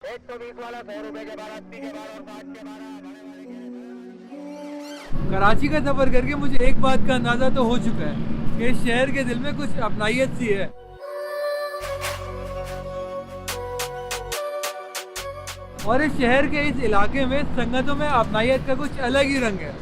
120 वाला 100 रुपए के बाद 80 के बाद और 60 के बाद। कराची का सफर करके मुझे एक बात का अंदाजा तो हो चुका है कि इस शहर के दिल में कुछ अपनाइयत सी है। और इस शहर के इस इलाके में संगतों में अपनाइयत का कुछ अलग ही रंग है।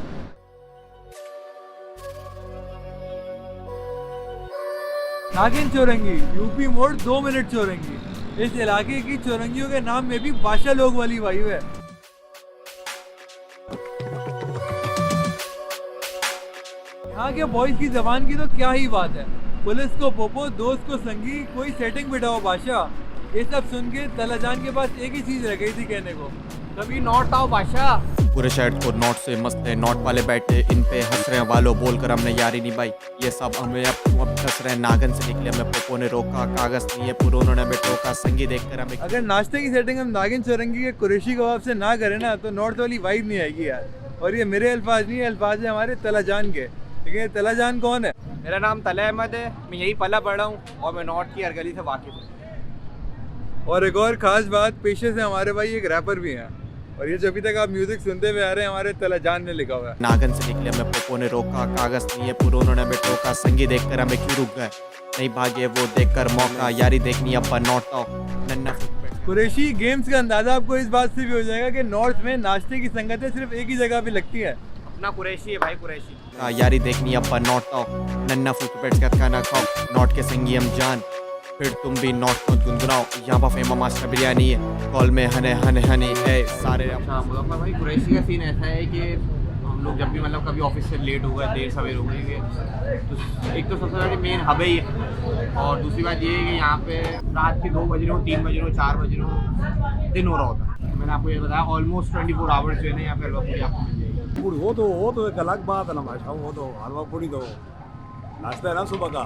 नागिन चौरंगी, यूपी मोड़ 2 मिनट चौरंगी। इस इलाके की चौरंगियों के नाम में भी बादशाह लोग वाली वाइब है। यहाँ के बॉयज की जबान की तो क्या ही बात है। पुलिस को पोपो, दोस्त को संगी, कोई सेटिंग बिठाओ बादशाह। ये सब सुन के तलाजान के पास एक ही चीज रह गई थी कहने को, कभी नॉट आओ बादशाह। पूरे शहर को नोट से मस्त है, नोट वाले बैठे इन पे हंस रहे वालों, बोलकर हमने यारी निभाई। ये सब हमें अब हंस रहे, नागन से निकले हमें पोपो ने रोका, कागज नहीं है पूरा उन्होंने हमें टोका, संगी देखकर हमें। अगर नाश्ते की सेटिंग हम नागिन चौरंगी के कुरैशी कबाब से ना करें ना तो नॉर्थ वाली वाइब नहीं आएगी यार। और ये मेरे अल्फाज नहीं है, अल्फाज है हमारे तलाजान के। ठीक है, तलाजान कौन है? मेरा नाम तला अहमद है, मैं यही पला पढ़ा हूँ और मैं नॉर्थ की हर गली से वाकिफ हूँ। और एक और खास बात, पेशे से हमारे भाई एक रैपर भी हैं और ये जो अभी तक आप म्यूजिक सुनते हुए आ रहे हैं हमारे तलाजान ने लिखा हुआ है। नागन से निकले हमें पोपो ने रोका, कागज नहीं है पूरा उन्होंने हमें टोका, संगी देखकर हमें क्यों रुक गए, नहीं भागे वो देखकर मौका, यारी देखनी अब्बा नॉट आओ नन्ना। कुरैशी गेम्स का अंदाजा आपको इस बात से भी हो जाएगा कि नॉर्थ में नाश्ते की संगतें सिर्फ एक ही जगह पे लगती है। अपना कुरैशी है भाई, कुरैशी। यारी देखनी अब्बा नॉट आओ नन्ना फुट का खाना खाओ, नॉट के संगी हम जान, फिर तुम भी नॉट मत गुनगुनाओ, यहाँ पर फेमस मास्टर बिरयानी है, कॉल में हने हने हने है सारे। अच्छा मुजफ्फर भाई, कुरैशी का सीन ऐसा है कि हम लोग जब भी मतलब कभी ऑफिस से लेट हो गए, देर सवेर हो गई तो एक तो सबसे बड़ी मेन हब ही है, और दूसरी बात ये है कि यहाँ पे रात के 2 बज रहे हो, 3 बज रहे हो, 4 बज रहे हो, दिन हो रहा होता है। मैंने आपको ये बताया ऑलमोस्ट 24 आवर्स जो है ना यहाँ पे हलवा पूरी आपको मिल जाएगी। वो तो एक अलग बात है ना भाई साहब, वो तो हलवा पूरी तो नाश्ता है ना सुबह का।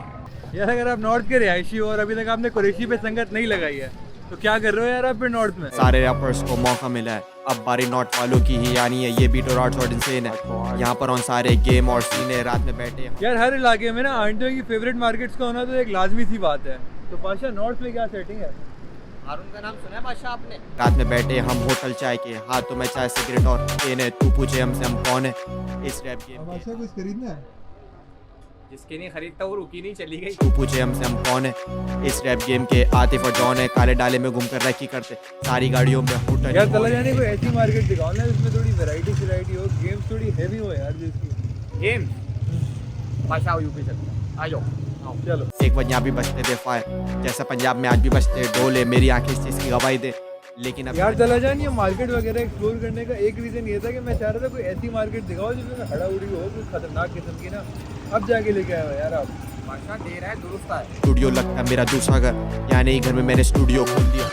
यार अगर आप नॉर्थ के रिहायशी हो और अभी तक आपने कुरैशी पे संगत नहीं लगाई है तो क्या कर रहे हो यार आप फिर नॉर्थ में? सारे रैपर्स को मौका मिला है, अब बारी नॉट वालों की ही आनी है, ये बीट और आर्ट्स और इंसेन है, यहाँ पर ऑन सारे गेम और सीने रात में बैठे। यार हर इलाके में ना आंटियों की फेवरेट मार्केट्स का होना तो एक लाजमी सी बात है। तो बादशाह नॉर्थ में क्या सेटिंग है? हारून का नाम सुना है बादशाह आपने? रात में बैठे हम होटल चाय के, हाथों में चाय सिगरेट और पेन है, तू पूछे हमसे हम कौन है इस रैप गेम में। बादशाह कुछ खरीदना है? जिसके नहीं खरीदता वो रुकी नहीं चली गई। तू पूछे हमसे हम कौन है इस रैप गेम के, आतिफ और जॉन है, काले डाले में घूम कर रैकी करते, सारी गाड़ियों में होटल। यार चला जाने कोई ऐसी मार्केट दिखाओ ना जिसमें थोड़ी वैरायटी हो, गेम्स थोड़ी हैवी हो यार जिसकी। गेम बादशाह यूपी चलता, आ जाओ आओ चलो। एक पंजाबी बजते थे फायर, जैसा पंजाब में आज भी बजते ढोले, मेरी आंखें इस चीज की गवाही दे। लेकिन अब यार चला जान, ये मार्केट वगैरह एक्सप्लोर करने का एक रीजन ये था कि मैं चाह रहा था कोई ऐसी मार्केट दिखाओ जिसमें हड़ाउड़ी हो, कोई खतरनाक किस्म की ना। अब जाके लेके आए हो यार आप। बादशाह दे रहा है, दुरुस्त है। स्टूडियो लगता है मेरा दूसरा घर, यहाँ नहीं घर में मैंने स्टूडियो खोल दिया।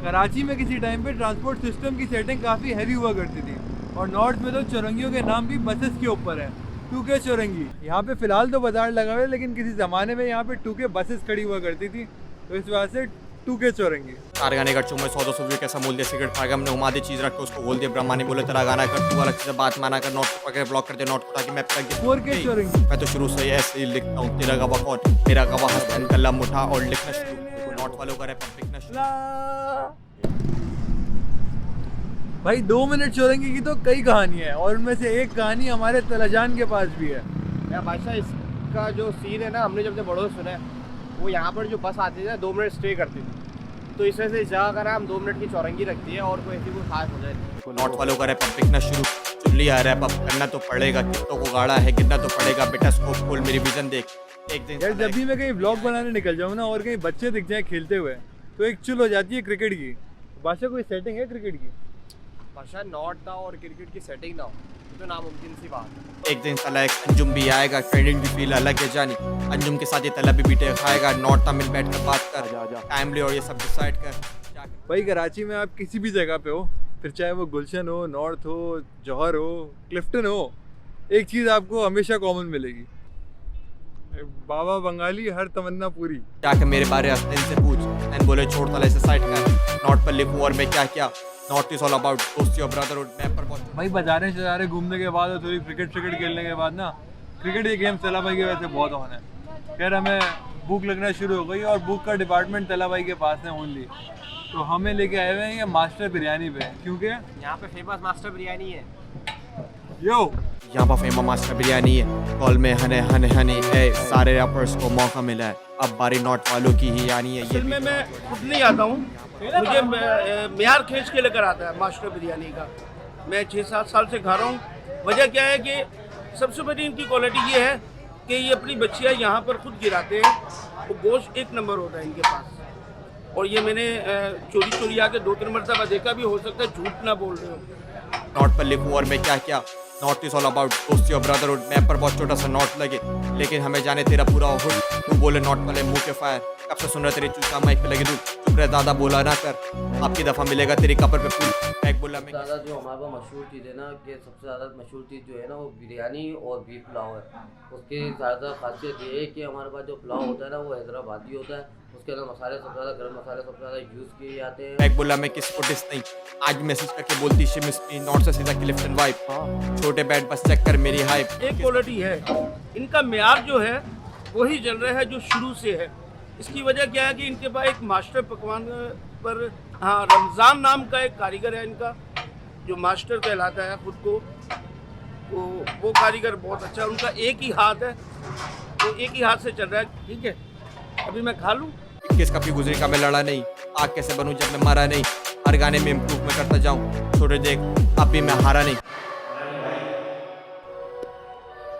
कराची में किसी टाइम पे ट्रांसपोर्ट सिस्टम की सेटिंग काफ़ी हैवी हुआ करती थी और नॉर्थ में तो चौरंगियों के नाम भी बसेस के ऊपर है। 2K चौरंगी यहाँ पे फिलहाल तो बाजार लगा हुआ है, लेकिन किसी ज़माने में यहाँ पे 2K बसेस खड़ी हुआ करती थी, तो इस वजह से 2K चौरंगी। सारे गाने का चुम्बे 100-200 रुपये कैसा मूल्य सिगरेट फागा, हमने घुमा दी चीज़ रख के उसको बोल दिया ब्रह्मा ने बोले तेरा गाना कर, तू अलग से बात माना कर, नोट को पकड़ ब्लॉक कर दे, नोट को ताकि मैं पकड़ के 4K चौरंगी। मैं तो शुरू से ही ऐसे ही लिखता हूँ, तेरा गवाह कौन, मेरा गवाह हसन कलम उठा और लिखना शुरू, नोट वालों का रैप लिखना शुरू। भाई 2 मिनट चौरंगी की तो कई कहानियाँ हैं और उनमें से एक कहानी हमारे तलाजान के पास भी है। यार बादशाह इसका जो सीन है ना, हमने जब से बड़ों से सुना है, वो यहाँ पर जो बस आती थी 2 मिनट स्टे करती थी, तो इस वजह से इस जगह का नाम 2 मिनट की चौरंगी रखती है और कोई ऐसी कोई खास हो जाए। नोट वालों का रैप लिखना शुरू, चुन लिया रैप अब करना तो पड़ेगा, कितों को गाड़ा है गिरना तो पड़ेगा, बेटा स्कोप खोल मेरी विजन देख। एक दिन यार जब भी मैं कहीं ब्लॉग बनाने निकल जाऊँ ना और कहीं बच्चे दिख जाए खेलते हुए तो एक चुल हो जाती है क्रिकेट की। बादशाह कोई सेटिंग है क्रिकेट की? बादशाह नॉट ना और क्रिकेट की सेटिंग ना हो तो नामुमकिन सी बात है। एक दिन तला एक अंजुम भी आएगा, ट्रेंडिंग भी फील अलग है जानी, अंजुम के साथ ये तला भी बीटे खाएगा, नॉट ना मिल बैठ कर बात कर टाइमली और ये सब डिसाइड कर। भाई कराची में आप किसी भी जगह पे हो, फिर चाहे वो गुलशन हो, नॉर्थ हो, जौहर हो, क्लिफ्टन हो, एक चीज़ आपको हमेशा कॉमन मिलेगी, बाबा बंगाली हर तमन्ना पूरी। जाके मेरे बारे हस्नैन से पूछ, हस्नैन बोले छोड़ तला इसे साइड कर, नॉट पर लिखूं और मैं क्या क्या, नॉट इज ऑल अबाउट दोस्ती और ब्रदरहुड। मैं पर भाई बाजारें शजारे घूमने के बाद और थोड़ी क्रिकेट खेलने के बाद ना क्रिकेट ये गेम तला भाई के वैसे बहुत ऑन है। खैर हमें भूख लगना शुरू हो गई और भूख का डिपार्टमेंट तला भाई के पास है ओनली, तो हमें लेके आए हुए हैं ये मास्टर बिरयानी पे, क्योंकि यहाँ पे फेमस मास्टर बिरयानी है। यो यहाँ पर फेमस मास्टर बिरयानी है, कॉल में हने हने हनी ए, सारे रैपर्स को मौका मिला है, अब बारी नॉट वालों की ही आनी है। असल में मैं खुद नहीं आता हूँ, मुझे मेयार खींच के लेकर आता है मास्टर बिरयानी का। मैं 6-7 साल से खा रहा हूँ। वजह क्या है कि सबसे बड़ी इनकी क्वालिटी ये है कि ये अपनी बच्चियाँ यहाँ पर खुद गिराते हैं, वो गोश्त एक नंबर होता है इनके पास। और ये मैंने चोरी चोरी आके 2-3 मरतबा देखा भी, हो सकता है झूठ ना बोल रहे हो। नॉट पर लिखूं और मैं क्या क्या, नॉट इज ऑल अबाउट दोस्ती और ब्रदरहुड। मैं पर बहुत छोटा सा नॉट लगे, लेकिन हमें जाने तेरा पूरा हुड। तू बोले नॉट वाले मुंह के फायर, कब से सुन रहा तेरी चूसा माइक पे लगी दूध। चुप रहे दादा बोला ना कर, आपकी दफा मिलेगा तेरी कपर पे फूल। बैग बोला मैं ज़्यादा जो हमारे पास मशहूर चीज़ है ना, कि सबसे ज़्यादा मशहूर चीज़ जो है ना वो बिरयानी और बीफ पुलाव है। उसकी ज़्यादा खासियत ये है कि हमारे पास जो पुलाव होता है ना वो हैदराबादी होता है, उसके अंदर मसाले सबसे ज़्यादा, गर्म मसाले सबसे ज़्यादा यूज़ किए जाते हैं। बैग बोला मैं किसी को डिस नहीं, आज मैसेज करके बोलती शिमिस मी, नॉट से सीधा क्लिफ्ट एंड वाइप। छोटे बैट बस चेक कर मेरी हाइप। एक क्वालिटी है इनका, मेयार जो है वही चल रहा है जो शुरू से है। इसकी वजह क्या है कि इनके पास एक मास्टर पकवान पर, हाँ, रमज़ान नाम का एक कारीगर है इनका, जो मास्टर कहलाता है खुद को। तो वो कारीगर बहुत अच्छा है, उनका एक ही हाथ है, तो एक ही हाथ से चल रहा है। ठीक है, अभी मैं खा लूँ। 21 कभी गुजरी का मैं लड़ा नहीं, आग कैसे बनूं जब मैं मरा नहीं। हर गाने में इम्प्रूव मैं करता जाऊं, छोटे देख अब भी मैं हारा नहीं।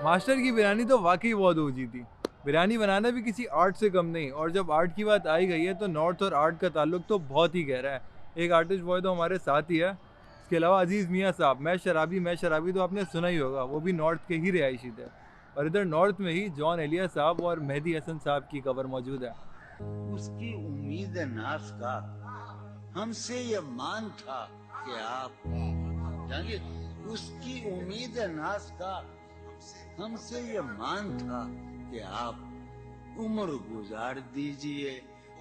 मास्टर की बिरयानी तो वाकई बहुत ऊँची थी। बिरयानी बनाना भी किसी आर्ट से कम नहीं, और जब आर्ट की बात आई गई है तो नॉर्थ और आर्ट का ताल्लुक तो बहुत ही गहरा है। एक आर्टिस्ट बॉय तो हमारे साथ ही है, इसके अलावा अजीज़ मियाँ साहब, मैं शराबी तो आपने सुना ही होगा, वो भी नॉर्थ के ही रिहायशी थे। और इधर नॉर्थ में ही जॉन एलिया साहब और मेहदी हसन साहब की कवर मौजूद है। उसकी उम्मीद नाज का हमसे ये मान था कि आप जानिए, उसकी उम्मीद नाज का हमसे ये मान था कि आप उम्र गुजार दीजिए,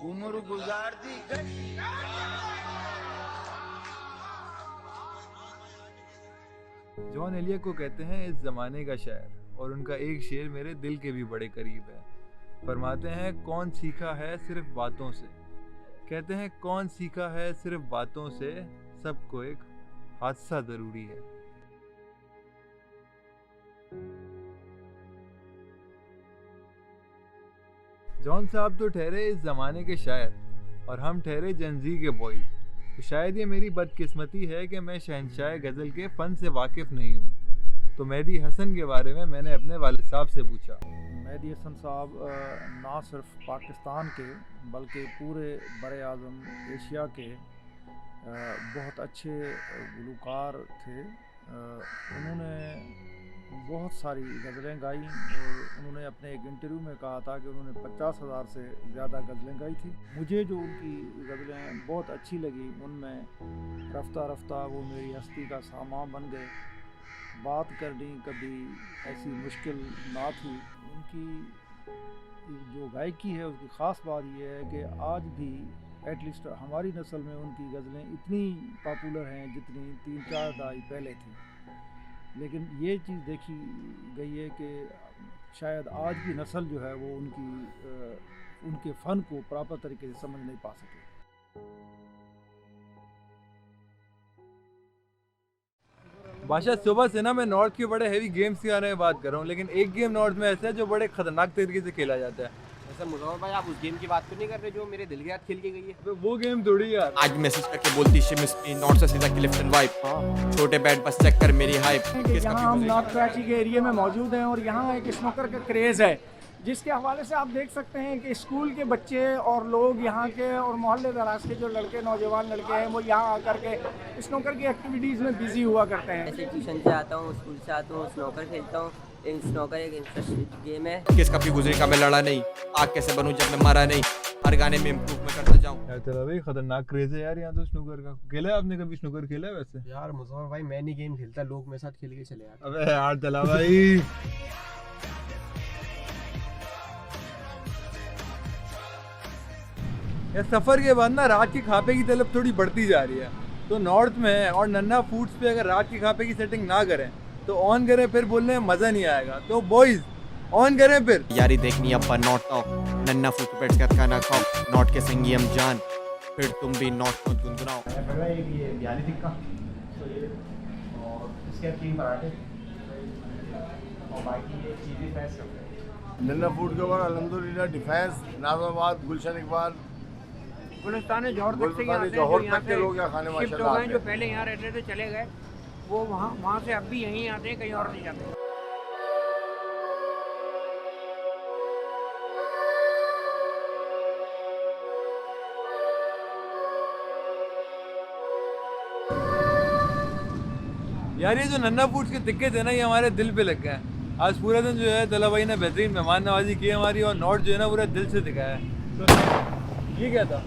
उम्र गुजार दी गई। जॉन एलिया को कहते हैं इस ज़माने का शायर, और उनका एक शेर मेरे दिल के भी बड़े करीब है। फरमाते हैं कौन सीखा है सिर्फ बातों से, कहते हैं कौन सीखा है सिर्फ बातों से, सबको एक हादसा ज़रूरी है। जॉन साहब तो ठहरे इस ज़माने के शायर, और हम ठहरे जनजी के बॉयज़। तो शायद ये मेरी बदकिस्मती है कि मैं शहनशाह गज़ल के फ़न से वाकिफ़ नहीं हूँ। तो मेहदी हसन के बारे में मैंने अपने वालिद साहब से पूछा। मेहदी हसन साहब ना सिर्फ पाकिस्तान के बल्कि पूरे बरे आज़म एशिया के बहुत अच्छे गुलकार थे। उन्होंने बहुत सारी गज़लें गाई, और उन्होंने अपने एक इंटरव्यू में कहा था कि उन्होंने 50,000 से ज़्यादा गज़लें गाई थी। मुझे जो उनकी गज़लें बहुत अच्छी लगी, उनमें रफ्ता रफ्ता वो मेरी हस्ती का सामान बन गए, बात करनी कभी ऐसी मुश्किल ना थी। उनकी जो गायकी है उसकी ख़ास बात यह है कि आज भी एटलीस्ट हमारी नस्ल में उनकी गज़लें इतनी पॉपुलर हैं जितनी 3-4 दहाई पहले थी। लेकिन ये चीज़ देखी गई है कि शायद आज की नस्ल जो है वो उनके फ़न को प्रॉपर तरीके से समझ नहीं पा सके। बादशाह, सुबह से ना मैं नॉर्थ के बड़े हैवी गेम्स के बारे में बात कर रहा हूँ, लेकिन एक गेम नॉर्थ में ऐसा है जो बड़े ख़तरनाक तरीके से खेला जाता है। वैसे मुजफ्फर भाई, आप उस गेम की बात तो नहीं कर रहे जो मेरे दिल के साथ खेल के गई है? तो वो गेम थोड़ी यार। आज मैसेज करके बोलती शिमिस मी, नॉट से सीधा क्लिफ्ट एंड वाइप। छोटे बैट बस चेक कर मेरी हाइप। यहाँ हम नॉर्थ कराची के एरिया में मौजूद हैं, और यहाँ एक स्नूकर का क्रेज़ है, जिसके हवाले से आप देख सकते हैं कि स्कूल के बच्चे और लोग यहाँ के और मोहल्ले दराज के जो लड़के, नौजवान लड़के हैं, वो यहाँ आकर के स्नूकर की एक्टिविटीज़ में बिजी हुआ करते हैं। ऐसे ट्यूशन से आता हूँ, स्कूल से आता हूँ, स्नूकर खेलता हूँ। स्नूकर एक इंटरेस्टिंग गेम है। किस कभी गुजरी का मैं लड़ा नहीं, आग कैसे बनूं जब मैं मरा नहीं। हर गाने में इम्प्रूव मैं करता जाऊं। यार तेरा भाई खतरनाक क्रेज है यार यहाँ तो स्नूकर का। खेला है आपने कभी स्नूकर? खेला है वैसे? यार मुजफ्फर भाई, मैं नहीं गेम खेलता, लोग मेरे साथ खेल के चले जाते। अबे यार चला भाई। यार सफ़र के बाद ना रात की खापे की तलब थोड़ी बढ़ती जा रही है। तो नॉर्थ में और नन्ना फूड्स पे अगर रात की खापे की सेटिंग ना करें तो ऑन करें फिर बोलने में मज़ा नहीं आएगा। तो बॉयज़ ऑन करें फिर। यारी देखनी अब्बा नॉट आओ, नन्ना फूट बैठ कर खाना खाओ, नॉट के संगी हम जान, फिर तुम भी नॉट मत गुनगुनाओ। ये बिहारी टिक्का और इसके 3 पराठे और बाकी ये चीज़ी फ्रेश नन्ना फूड के बाद अल्हम्दुलिल्लाह डिफेंस नाज़ाबाद गुलशन इकबाल गुलिस्तान जौहर तक से गुलिस्तान जौहर तक के लोग यहाँ खाने शिफ्ट हो माशाल्लाह गए, आते जो हैं। पहले यहाँ रहते थे चले गए, वो वहाँ से अब भी यहीं आते हैं, कहीं और नहीं जाते। यार ये जो नन्ना फूड्स के टिक्के थे ना, ये हमारे दिल पे लग गए हैं। आज पूरा दिन जो है दला भाई ने बेहतरीन मेहमान नवाजी की हमारी, और नॉट जो है ना पूरा दिल से दिखाया है। तो ये क्या था?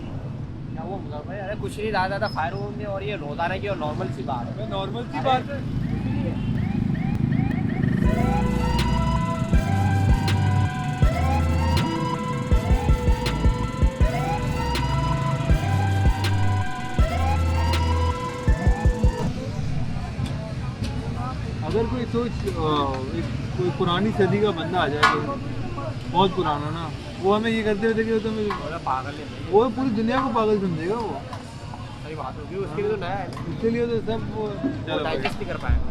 क्या वो भाई, अरे कुछ नहीं, ज़्यादा फायर होंगे और ये रोज़ाना की और नॉर्मल सी बात है। नॉर्मल सी बात है। अगर कोई कोई पुरानी सदी का बंदा आ जाए, बहुत पुराना ना, वो हमें ये करते हुए देखे तो पागल है, वो पूरी दुनिया को पागल समझेगा वो। सही बात होगी, उसके लिए तो नया है, इसके लिए तो सब वो डाइजेस्ट नहीं कर पाएगा।